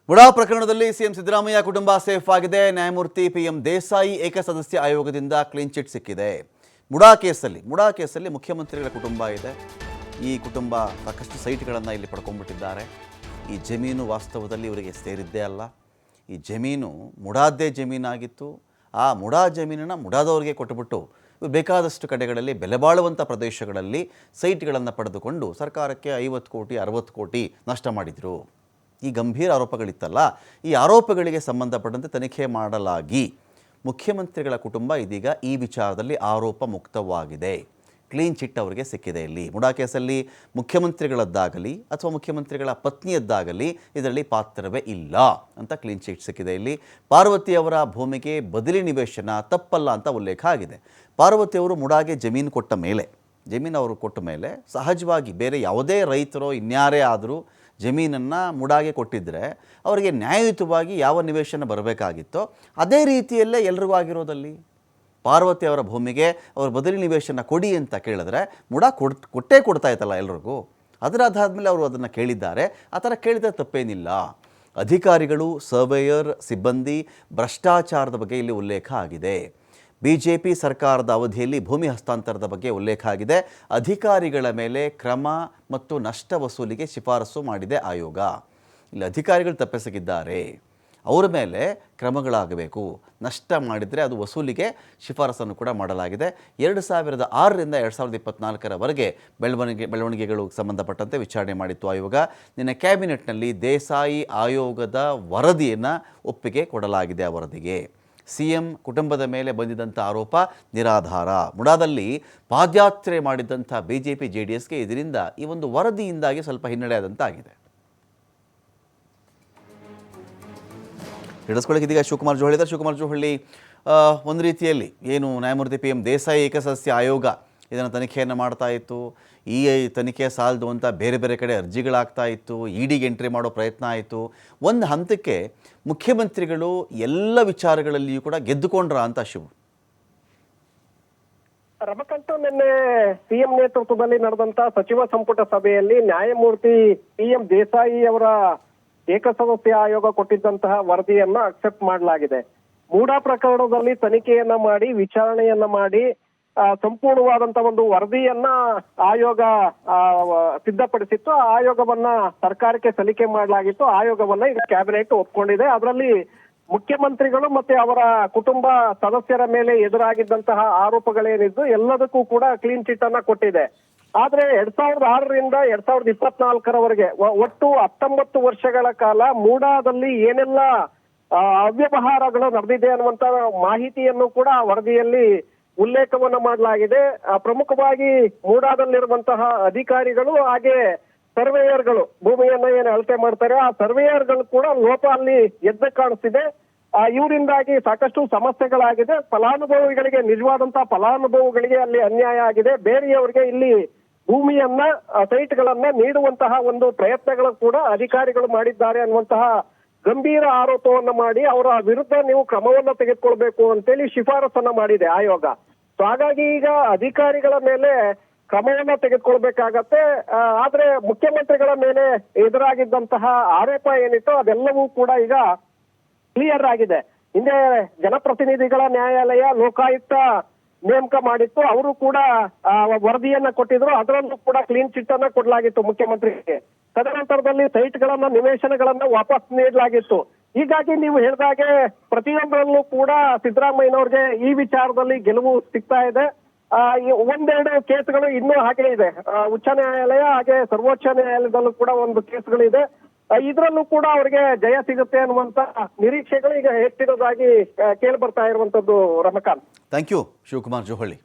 ಮುಡಾ ಪ್ರಕರಣದಲ್ಲಿ ಸಿಎಂ ಸಿದ್ದರಾಮಯ್ಯ ಕುಟುಂಬ ಸೇಫ್ ಆಗಿದೆ. ನ್ಯಾಯಮೂರ್ತಿ ಪಿಎಂ ದೇಸಾಯಿ ಏಕಸದಸ್ಯ ಆಯೋಗದಿಂದ ಕ್ಲೀನ್ ಚಿಟ್ ಸಿಕ್ಕಿದೆ. ಮುಡಾ ಕೇಸಲ್ಲಿ ಮುಖ್ಯಮಂತ್ರಿಗಳ ಕುಟುಂಬ ಇದೆ. ಈ ಕುಟುಂಬ ಸಾಕಷ್ಟು ಸೈಟ್ಗಳನ್ನು ಇಲ್ಲಿ ಪಡ್ಕೊಂಡ್ಬಿಟ್ಟಿದ್ದಾರೆ. ಈ ಜಮೀನು ವಾಸ್ತವದಲ್ಲಿ ಇವರಿಗೆ ಸೇರಿದ್ದೇ ಅಲ್ಲ. ಈ ಜಮೀನು ಮುಡಾದ್ದೇ ಜಮೀನಾಗಿತ್ತು. ಆ ಮುಡಾ ಜಮೀನನ್ನು ಮುಡಾದವರಿಗೆ ಕೊಟ್ಟುಬಿಟ್ಟು ಬೇಕಾದಷ್ಟು ಕಡೆಗಳಲ್ಲಿ ಬೆಲೆ ಬಾಳುವಂಥ ಪ್ರದೇಶಗಳಲ್ಲಿ ಸೈಟ್ಗಳನ್ನು ಪಡೆದುಕೊಂಡು ಸರ್ಕಾರಕ್ಕೆ 50 ಕೋಟಿ 60 ಕೋಟಿ ನಷ್ಟ ಮಾಡಿದರು. ಈ ಗಂಭೀರ ಆರೋಪಗಳಿತ್ತಲ್ಲ, ಈ ಆರೋಪಗಳಿಗೆ ಸಂಬಂಧಪಟ್ಟಂತೆ ತನಿಖೆ ಮಾಡಲಾಗಿ ಮುಖ್ಯಮಂತ್ರಿಗಳ ಕುಟುಂಬ ಇದೀಗ ಈ ವಿಚಾರದಲ್ಲಿ ಆರೋಪ ಮುಕ್ತವಾಗಿದೆ. ಕ್ಲೀನ್ ಚಿಟ್ ಅವರಿಗೆ ಸಿಕ್ಕಿದೆ. ಇಲ್ಲಿ ಮುಡಾ ಕೇಸಲ್ಲಿ ಮುಖ್ಯಮಂತ್ರಿಗಳದ್ದಾಗಲಿ ಅಥವಾ ಮುಖ್ಯಮಂತ್ರಿಗಳ ಪತ್ನಿಯದ್ದಾಗಲಿ ಇದರಲ್ಲಿ ಪಾತ್ರವೇ ಇಲ್ಲ ಅಂತ ಕ್ಲೀನ್ ಚಿಟ್ ಸಿಕ್ಕಿದೆ. ಇಲ್ಲಿ ಪಾರ್ವತಿಯವರ ಭೂಮಿಗೆ ಬದಲಿ ನಿವೇಶನ ತಪ್ಪಲ್ಲ ಅಂತ ಉಲ್ಲೇಖ ಆಗಿದೆ. ಪಾರ್ವತಿಯವರು ಮುಡಾಗೆ ಜಮೀನು ಕೊಟ್ಟ ಮೇಲೆ ಸಹಜವಾಗಿ ಬೇರೆ ಯಾವುದೇ ರೈತರೋ ಇನ್ಯಾರೇ ಆದರೂ ಜಮೀನನ್ನು ಮುಡಾಗೆ ಕೊಟ್ಟಿದ್ದರೆ ಅವರಿಗೆ ನ್ಯಾಯಯುತವಾಗಿ ಯಾವ ನಿವೇಶನ ಬರಬೇಕಾಗಿತ್ತೋ ಅದೇ ರೀತಿಯಲ್ಲೇ ಎಲ್ರಿಗೂ ಆಗಿರೋದಲ್ಲಿ ಪಾರ್ವತಿ ಅವರ ಭೂಮಿಗೆ ಅವರು ಬದಲಿ ನಿವೇಶನ ಕೊಡಿ ಅಂತ ಕೇಳಿದ್ರೆ ಮುಡಾ ಕೊಡ್ತಾ ಇತ್ತಲ್ಲ ಎಲ್ರಿಗೂ. ಅದರ ಆಧಾರಮೇಲೆ ಅವರು ಅದನ್ನು ಕೇಳಿದ್ದಾರೆ. ಆ ಥರ ಕೇಳಿದರೆ ತಪ್ಪೇನಿಲ್ಲ. ಅಧಿಕಾರಿಗಳು, ಸರ್ವೇಯರ್, ಸಿಬ್ಬಂದಿ ಭ್ರಷ್ಟಾಚಾರದ ಬಗ್ಗೆ ಇಲ್ಲಿ ಉಲ್ಲೇಖ ಆಗಿದೆ. ಬಿಜೆಪಿ ಸರ್ಕಾರದ ಅವಧಿಯಲ್ಲಿ ಭೂಮಿ ಹಸ್ತಾಂತರದ ಬಗ್ಗೆ ಉಲ್ಲೇಖ ಆಗಿದೆ. ಅಧಿಕಾರಿಗಳ ಮೇಲೆ ಕ್ರಮ ಮತ್ತು ನಷ್ಟ ವಸೂಲಿಗೆ ಶಿಫಾರಸು ಮಾಡಿದೆ ಆಯೋಗ. ಇಲ್ಲಿ ಅಧಿಕಾರಿಗಳು ತಪ್ಪಿಸಗಿದ್ದಾರೆ, ಅವರ ಮೇಲೆ ಕ್ರಮಗಳಾಗಬೇಕು. ನಷ್ಟ ಮಾಡಿದರೆ ಅದು ವಸೂಲಿಗೆ ಶಿಫಾರಸನ್ನು ಕೂಡ ಮಾಡಲಾಗಿದೆ. 2006ರಿಂದ 2024ರವರೆಗೆ ಬೆಳವಣಿಗೆಗಳು ಸಂಬಂಧಪಟ್ಟಂತೆ ವಿಚಾರಣೆ ಮಾಡಿತ್ತು ಆಯೋಗ. ನಿನ್ನೆ ಕ್ಯಾಬಿನೆಟ್ನಲ್ಲಿ ದೇಸಾಯಿ ಆಯೋಗದ ವರದಿಯನ್ನು ಒಪ್ಪಿಗೆ ಕೊಡಲಾಗಿದೆ. ಆ ವರದಿಗೆ ಸಿಎಂ ಕುಟುಂಬದ ಮೇಲೆ ಬಂದಿದ್ದಂಥ ಆರೋಪ ನಿರಾಧಾರ. ಮುಡಾದಲ್ಲಿ ಪಾದಯಾತ್ರೆ ಮಾಡಿದ್ದಂಥ ಬಿಜೆಪಿ JDSಗೆ ಇದರಿಂದ ಈ ಒಂದು ವರದಿಯಿಂದಾಗಿ ಸ್ವಲ್ಪ ಹಿನ್ನಡೆ ಆದಂತಾಗಿದೆ. ಹಿಡಿಸ್ಕೊಳ್ಳೋಕೆ ಇದೀಗ ಶಿವಕುಮಾರ್ ಜೋಹಳ್ಳಿ ಒಂದು ರೀತಿಯಲ್ಲಿ ಏನು ನ್ಯಾಯಮೂರ್ತಿ PM ದೇಸಾಯಿ ಏಕಸದಸ್ಯ ಆಯೋಗ ಇದನ್ನು ತನಿಖೆಯನ್ನು ಮಾಡ್ತಾ ಇತ್ತು. ಈ ತನಿಖೆ ಸಾಲದು ಅಂತ ಬೇರೆ ಬೇರೆ ಕಡೆ ಅರ್ಜಿಗಳಾಗ್ತಾ ಇತ್ತು. EDಗೆ ಎಂಟ್ರಿ ಮಾಡೋ ಪ್ರಯತ್ನ ಆಯಿತು. ಒಂದು ಹಂತಕ್ಕೆ ಮುಖ್ಯಮಂತ್ರಿಗಳು ಎಲ್ಲ ವಿಚಾರಗಳಲ್ಲಿಯೂ ಕೂಡ ಗೆದ್ದುಕೊಂಡ್ರ ಅಂತ ಶಿವು. ರಮಕಾಂತ್, ನಿನ್ನೆ ಸಿಎಂ ನೇತೃತ್ವದಲ್ಲಿ ನಡೆದಂತ ಸಚಿವ ಸಂಪುಟ ಸಭೆಯಲ್ಲಿ ನ್ಯಾಯಮೂರ್ತಿ PM ದೇಸಾಯಿ ಅವರ ಏಕಸದಸ್ಯ ಆಯೋಗ ಕೊಟ್ಟಿದ್ದಂತಹ ವರದಿಯನ್ನ ಅಕ್ಸೆಪ್ಟ್ ಮಾಡಲಾಗಿದೆ. ಮೂಡಾ ಪ್ರಕರಣದಲ್ಲಿ ತನಿಖೆಯನ್ನ ಮಾಡಿ ವಿಚಾರಣೆಯನ್ನ ಮಾಡಿ ಸಂಪೂರ್ಣವಾದಂತಹ ಒಂದು ವರದಿಯನ್ನ ಆಯೋಗ ಸಿದ್ಧಪಡಿಸಿತ್ತು. ಆ ಆಯೋಗವನ್ನ ಸರ್ಕಾರಕ್ಕೆ ಸಲ್ಲಿಕೆ ಮಾಡಲಾಗಿತ್ತು. ಆಯೋಗವನ್ನ ಈಗ ಕ್ಯಾಬಿನೆಟ್ ಒಪ್ಕೊಂಡಿದೆ. ಅದರಲ್ಲಿ ಮುಖ್ಯಮಂತ್ರಿಗಳು ಮತ್ತೆ ಅವರ ಕುಟುಂಬ ಸದಸ್ಯರ ಮೇಲೆ ಎದುರಾಗಿದ್ದಂತಹ ಆರೋಪಗಳೇನಿದ್ದು ಎಲ್ಲದಕ್ಕೂ ಕೂಡ ಕ್ಲೀನ್ ಚಿಟ್ ಅನ್ನ ಕೊಟ್ಟಿದೆ. ಆದ್ರೆ 2006ರಿಂದ 2024ರವರೆಗೆ ಒಟ್ಟು 19 ವರ್ಷಗಳ ಕಾಲ ಮೂಡಾದಲ್ಲಿ ಏನೆಲ್ಲ ಅವ್ಯವಹಾರಗಳು ನಡೆದಿದೆ ಅನ್ನುವಂತ ಮಾಹಿತಿಯನ್ನು ಕೂಡ ವರದಿಯಲ್ಲಿ ಉಲ್ಲೇಖವನ್ನ ಮಾಡಲಾಗಿದೆ. ಪ್ರಮುಖವಾಗಿ ಮೂಡಾದಲ್ಲಿರುವಂತಹ ಅಧಿಕಾರಿಗಳು ಹಾಗೆ ಸರ್ವೇಯರ್ಗಳು ಭೂಮಿಯನ್ನ ಏನು ಅಳತೆ ಮಾಡ್ತಾರೆ ಆ ಸರ್ವೇಯರ್ಗಳು ಕೂಡ ಲೋಪ ಅಲ್ಲಿ ಎದ್ದು ಕಾಣಿಸ್ತಿದೆ. ಇವರಿಂದಾಗಿ ಸಾಕಷ್ಟು ಸಮಸ್ಯೆಗಳಾಗಿದೆ. ಫಲಾನುಭವಿಗಳಿಗೆ ನಿಜವಾದಂತಹ ಫಲಾನುಭವಿಗಳಿಗೆ ಅಲ್ಲಿ ಅನ್ಯಾಯ ಆಗಿದೆ. ಬೇರೆಯವರಿಗೆ ಇಲ್ಲಿ ಭೂಮಿಯನ್ನ ಸೈಟ್ಗಳನ್ನ ನೀಡುವಂತಹ ಒಂದು ಪ್ರಯತ್ನಗಳು ಕೂಡ ಅಧಿಕಾರಿಗಳು ಮಾಡಿದ್ದಾರೆ ಅನ್ನುವಂತಹ ಗಂಭೀರ ಆರೋಪವನ್ನ ಮಾಡಿ ಅವರ ವಿರುದ್ಧ ನೀವು ಕ್ರಮವನ್ನ ತೆಗೆದುಕೊಳ್ಬೇಕು ಅಂತೇಳಿ ಶಿಫಾರಸನ್ನ ಮಾಡಿದೆ ಆಯೋಗ. ಸೊ ಹಾಗಾಗಿ ಈಗ ಅಧಿಕಾರಿಗಳ ಮೇಲೆ ಕ್ರಮವನ್ನ ತೆಗೆದುಕೊಳ್ಬೇಕಾಗತ್ತೆ. ಆದ್ರೆ ಮುಖ್ಯಮಂತ್ರಿಗಳ ಮೇಲೆ ಎದುರಾಗಿದ್ದಂತಹ ಆರೋಪ ಏನಿತ್ತು ಅದೆಲ್ಲವೂ ಕೂಡ ಈಗ ಕ್ಲಿಯರ್ ಆಗಿದೆ. ಹಿಂದೆ ಜನಪ್ರತಿನಿಧಿಗಳ ನ್ಯಾಯಾಲಯ ಲೋಕಾಯುಕ್ತ ನೇಮಕ ಮಾಡಿತ್ತು. ಅವರು ಕೂಡ ವರದಿಯನ್ನ ಕೊಟ್ಟಿದ್ರು. ಅದರಲ್ಲೂ ಕೂಡ ಕ್ಲೀನ್ ಚಿಟ್ ಅನ್ನ ಕೊಡಲಾಗಿತ್ತು ಮುಖ್ಯಮಂತ್ರಿಗೆ. ತದನಂತರದಲ್ಲಿ ಸೈಟ್ಗಳನ್ನ ನಿವೇಶನಗಳನ್ನ ವಾಪಸ್ ನೀಡಲಾಗಿತ್ತು. ಹೀಗಾಗಿ ನೀವು ಹೇಳಿದಾಗೆ ಪ್ರತಿಯೊಬ್ಬರಲ್ಲೂ ಕೂಡ ಸಿದ್ದರಾಮಯ್ಯನವ್ರಿಗೆ ಈ ವಿಚಾರದಲ್ಲಿ ಗೆಲುವು ಸಿಗ್ತಾ ಇದೆ. ಒಂದೆರಡು ಕೇಸ್ಗಳು ಇನ್ನೂ ಹಾಗೆ ಇದೆ. ಉಚ್ಚ ನ್ಯಾಯಾಲಯ ಹಾಗೆ ಸರ್ವೋಚ್ಚ ನ್ಯಾಯಾಲಯದಲ್ಲೂ ಕೂಡ ಒಂದು ಕೇಸ್ಗಳಿದೆ. ಇದರಲ್ಲೂ ಕೂಡ ಅವರಿಗೆ ಜಯ ಸಿಗುತ್ತೆ ಅನ್ನುವಂತ ನಿರೀಕ್ಷೆಗಳು ಈಗ ಹೆಚ್ಚಿರೋದಾಗಿ ಕೇಳಿ ಬರ್ತಾ ಇರುವಂತದ್ದು. Ramakant, thank you Shivakumar Johalli.